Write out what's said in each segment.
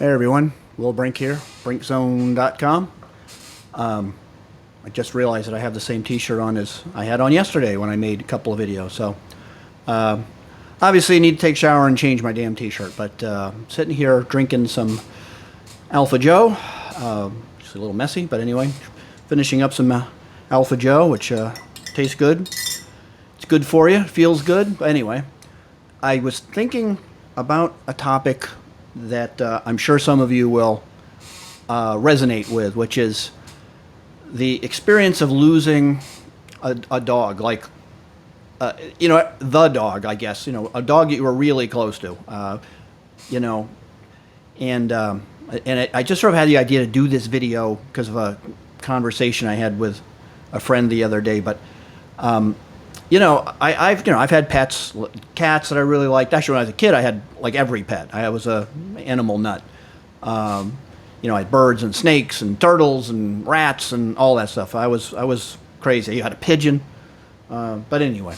Hey everyone, Will Brink here, brinkzone.com. I just realized that I have the same t-shirt on as I had on yesterday when I made a couple of videos. So obviously I need to take a shower and change my damn t-shirt. But I'm sitting here drinking some Alpha Joe. Just a little messy, but anyway, finishing up some Alpha Joe, which tastes good. It's good for you, feels good. But anyway, I was thinking about a topic that I'm sure some of you will resonate with, which is the experience of losing a dog, like, the dog, I guess, a dog that you were really close to, you know, and I just sort of had the idea to do this video because of a conversation I had with a friend the other day, but I've had pets, cats that I really liked. Actually, when I was a kid, I had like every pet. I was a animal nut. I had birds and snakes and turtles and rats and all that stuff. I was crazy. I had a pigeon. But anyway,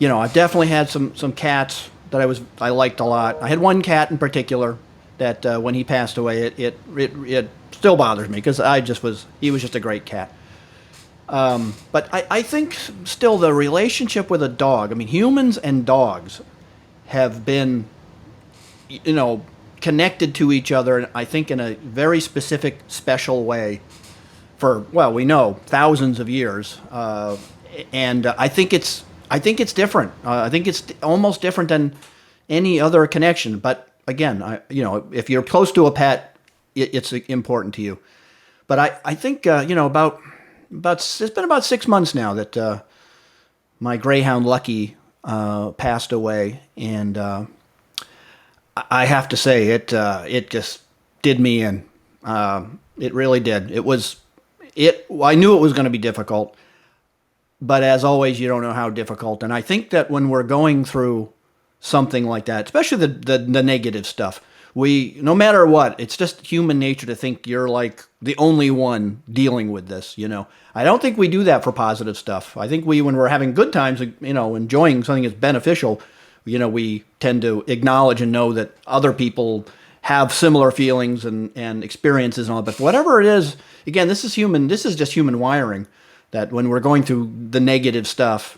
I've definitely had some cats that I liked a lot. I had one cat in particular that when he passed away, it still bothers me because he was just a great cat. But I think still the relationship with a dog, I mean, humans and dogs have been, connected to each other, I think, in a very specific, special way for, well, we know, thousands of years. And I think it's different. I think it's almost different than any other connection. But again, if you're close to a pet, it's important to you. But I think, it's been about 6 months now that my greyhound Lucky passed away, and I have to say it just did me in. It really did. I knew it was going to be difficult, but as always, you don't know how difficult. And I think that when we're going through something like that, especially the negative stuff, no matter what, it's just human nature to think you're like the only one dealing with this, I don't think we do that for positive stuff. I think when we're having good times, enjoying something that's beneficial, we tend to acknowledge and know that other people have similar feelings and experiences and all that. But whatever it is, again, this is just human wiring, that when we're going through the negative stuff,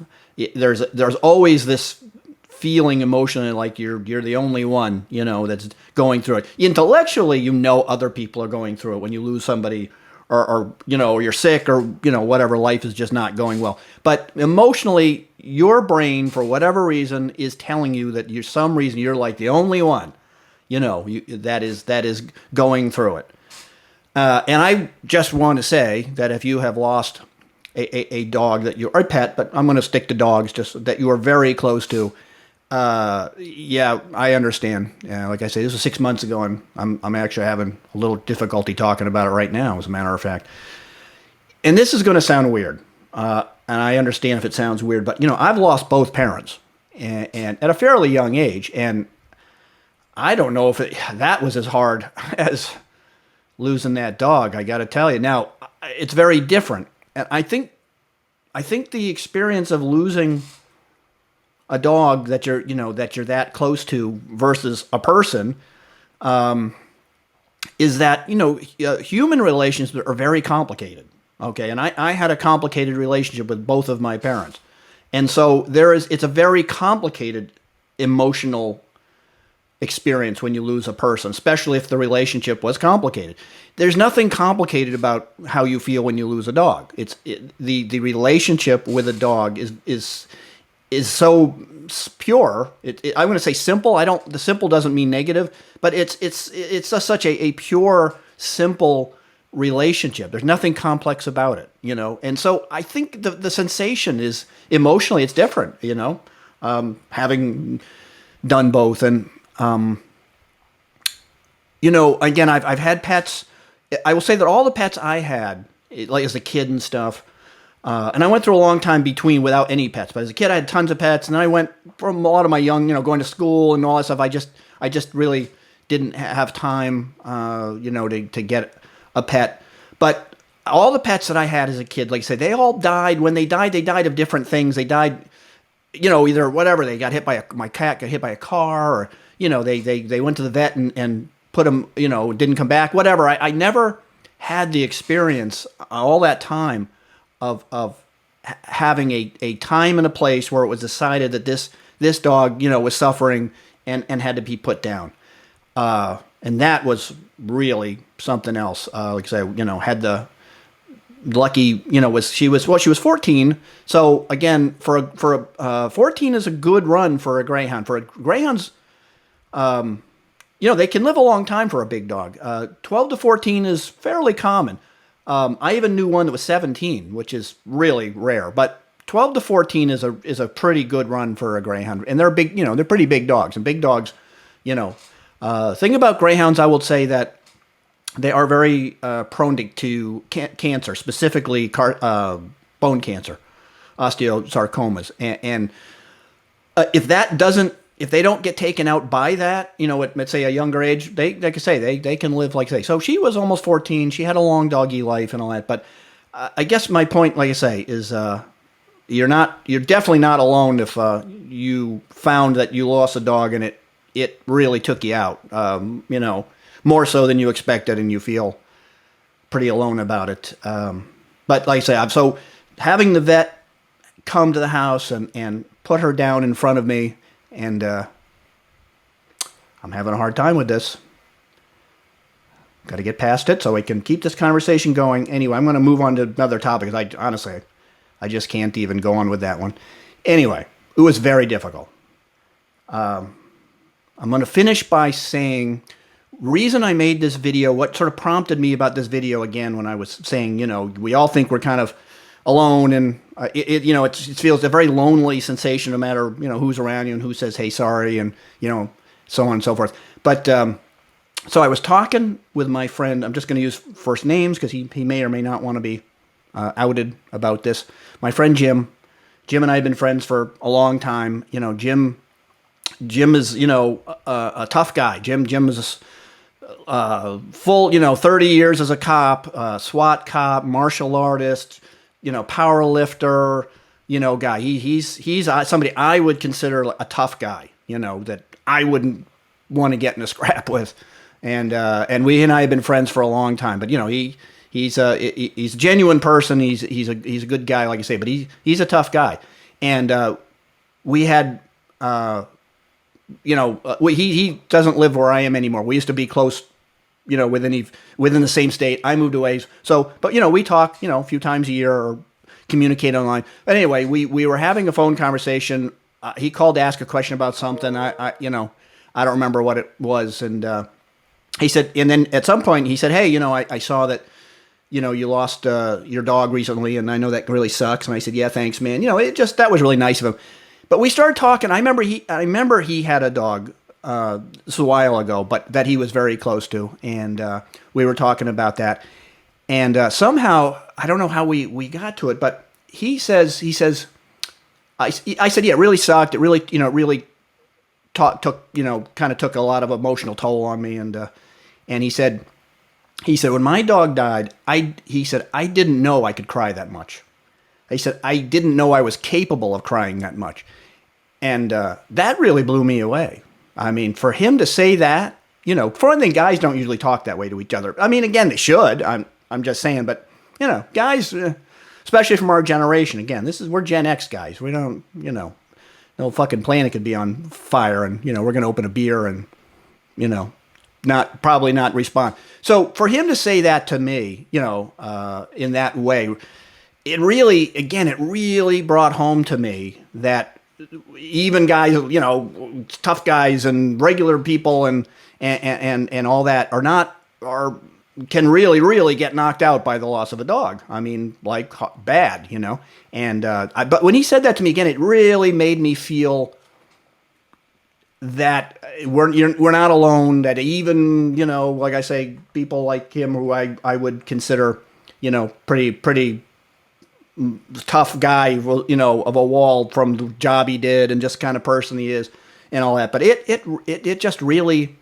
there's always this feeling emotionally like you're the only one, that's going through it. Intellectually, other people are going through it when you lose somebody or you're sick or, whatever, life is just not going well. But emotionally, your brain, for whatever reason, is telling you that some reason you're like the only one, that is going through it. And I just want to say that if you have lost a dog or a pet, but I'm going to stick to dogs, just that you are very close to, yeah, I understand. Like I say, this was 6 months ago, and I'm actually having a little difficulty talking about it right now, as a matter of fact. And this is going to sound weird, and I understand if it sounds weird, but I've lost both parents, and at a fairly young age, and I don't know if that was as hard as losing that dog. I got to tell you, now it's very different, and I think the experience of losing a dog that you're that close to versus a person, is that, human relations are very complicated. Okay. And I had a complicated relationship with both of my parents. And so it's a very complicated emotional experience when you lose a person, especially if the relationship was complicated. There's nothing complicated about how you feel when you lose a dog. The relationship with a dog is so pure. I'm going to say simple. The simple doesn't mean negative, but it's such a pure, simple relationship. There's nothing complex about it, And so I think the sensation is emotionally, it's different, having done both. And, again, I've had pets. I will say that all the pets I had, like as a kid and stuff, and I went through a long time without any pets. But as a kid, I had tons of pets, and then I went from a lot of my young, going to school and all that stuff. I just really didn't have time, to get a pet. But all the pets that I had as a kid, like I said, they all died. When they died of different things. They died, either whatever. They got hit by my cat got hit by a car, or they went to the vet and put him, didn't come back, whatever. I never had the experience all that time of having a time and a place where it was decided that this dog, was suffering and had to be put down. And that was really something else. Like I say, had the lucky, she was 14. So again, for a 14 is a good run for a greyhound. For greyhounds, they can live a long time for a big dog. 12 to 14 is fairly common. I even knew one that was 17, which is really rare. But 12 to 14 is a pretty good run for a greyhound, and they're big. They're pretty big dogs, and big dogs, thing about greyhounds, I would say that they are very prone to cancer, specifically bone cancer, osteosarcomas, and if they don't get taken out by that, at let's say a younger age, like I say, they can live like say. So she was almost 14. She had a long doggy life and all that. But I guess my point, like I say, is you're definitely not alone if you found that you lost a dog and it really took you out. More so than you expected, and you feel pretty alone about it. But like I say, so having the vet come to the house and put her down in front of me, and I'm having a hard time with this. Got to get past it so we can keep this conversation going. Anyway, I'm going to move on to another topic, because honestly, I just can't even go on with that one. Anyway, it was very difficult. I'm going to finish by saying, reason I made this video, what sort of prompted me about this video again, when I was saying, we all think we're kind of alone, and it feels a very lonely sensation no matter, who's around you and who says, hey, sorry, and, so on and so forth. But, so I was talking with my friend. I'm just going to use first names because he may or may not want to be outed about this. My friend Jim and I have been friends for a long time. Jim is, a tough guy. Jim is full, 30 years as a cop, SWAT cop, martial artist, power lifter, guy. He's somebody I would consider a tough guy, that I wouldn't want to get in a scrap with. And he and I have been friends for a long time. But he's a genuine person. He's a good guy, like I say. But he's a tough guy. And we had he doesn't live where I am anymore. We used to be close, within the same state. I moved away. So, but we talk, a few times a year or communicate online. But anyway, we were having a phone conversation. He called to ask a question about something. I don't remember what it was, and he said, and then at some point he said, hey, I saw that, you lost your dog recently, and I know that really sucks. And I said, yeah, thanks, man. That was really nice of him. But we started talking. I remember he had a dog this a while ago, but that he was very close to, and we were talking about that. And somehow, I don't know how we got to it, but he says, I said, yeah, it really sucked. It really, really took a lot of emotional toll on me. And he said, when my dog died, he said, I didn't know I could cry that much. He said, I didn't know I was capable of crying that much. And that really blew me away. I mean, for him to say that, for one thing, guys don't usually talk that way to each other. I mean, again, they should. I'm just saying, but guys, especially from our generation, again, we're Gen X guys. We don't, no fucking planet could be on fire, and we're gonna open a beer and probably not respond. So for him to say that to me, in that way, it really brought home to me that even guys, tough guys and regular people and all that can really get knocked out by the loss of a dog. I mean, like bad, And but when he said that to me again, it really made me feel that we're not alone. That even like I say, people like him who I would consider pretty tough guy, of a wall from the job he did and just kind of person he is and all that. But it just really,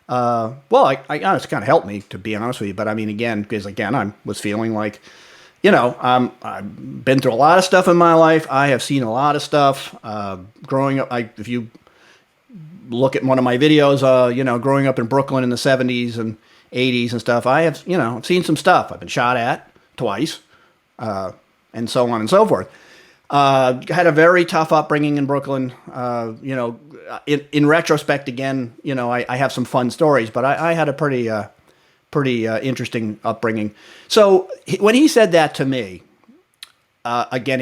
I honestly kind of helped me, to be honest with you. But I mean, because I was feeling like, I've been through a lot of stuff in my life. I have seen a lot of stuff, growing up. If you look at one of my videos, growing up in Brooklyn in the 70s and 80s and stuff, I have, I've seen some stuff. I've been shot at twice, and so on and so forth. Had a very tough upbringing in Brooklyn. In retrospect, again, I have some fun stories, but I had a pretty interesting upbringing. So when he said that to me, again,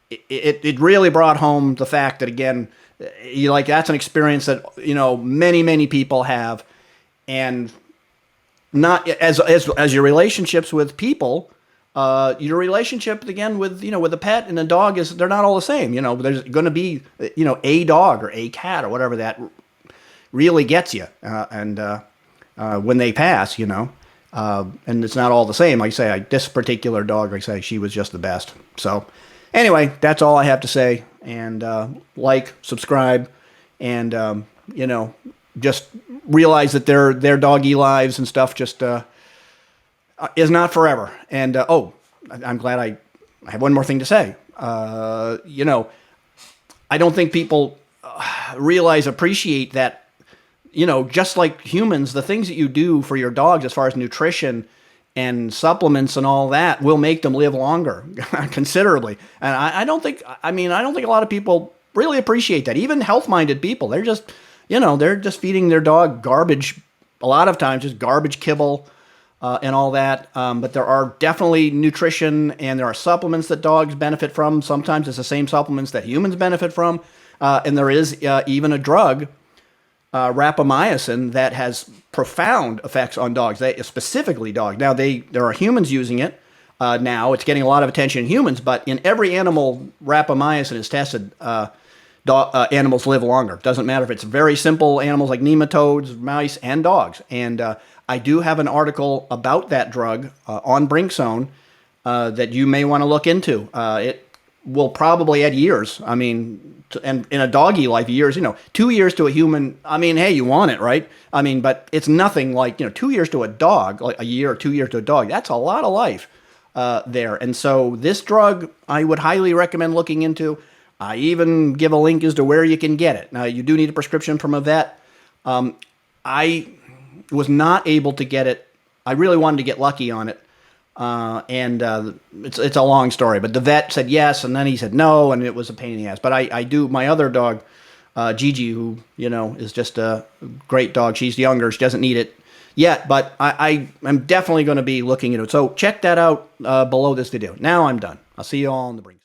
it really brought home the fact that, again, that's an experience that many people have, and not as your relationships with people. Your relationship again with a pet and a dog they're not all the same. There's going to be a dog or a cat or whatever that really gets you, and when they pass, and it's not all the same. Like I say, this particular dog, like I say, she was just the best. So anyway, that's all I have to say. And subscribe, and just realize that their doggy lives and stuff just is not forever. And I'm glad I have one more thing to say. I don't think people appreciate that, just like humans, the things that you do for your dogs as far as nutrition and supplements and all that will make them live longer considerably. And I don't think a lot of people really appreciate that. Even health-minded people, they're just feeding their dog garbage, a lot of times just garbage kibble, and all that. But there are definitely nutrition, and there are supplements that dogs benefit from. Sometimes it's the same supplements that humans benefit from. And there is even a drug, rapamycin, that has profound effects on dogs, specifically dogs. Now, there are humans using it now. It's getting a lot of attention in humans, but in every animal rapamycin is tested, animals live longer. Doesn't matter if it's very simple animals like nematodes, mice, and dogs. And I do have an article about that drug on Brinkzone that you may want to look into. It will probably add years. I mean, and in a doggy life, years, 2 years to a human. I mean, hey, you want it, right? I mean, but it's nothing like, 2 years to a dog, like a year or 2 years to a dog. That's a lot of life there. And so this drug, I would highly recommend looking into. I even give a link as to where you can get it. Now, you do need a prescription from a vet. I was not able to get it. I really wanted to get lucky on it. And it's a long story, but the vet said yes, and then he said no, and it was a pain in the ass. But I do, my other dog, Gigi, who, is just a great dog. She's younger. She doesn't need it yet, but I'm definitely going to be looking into it. So check that out below this video. Now I'm done. I'll see you all on the brink.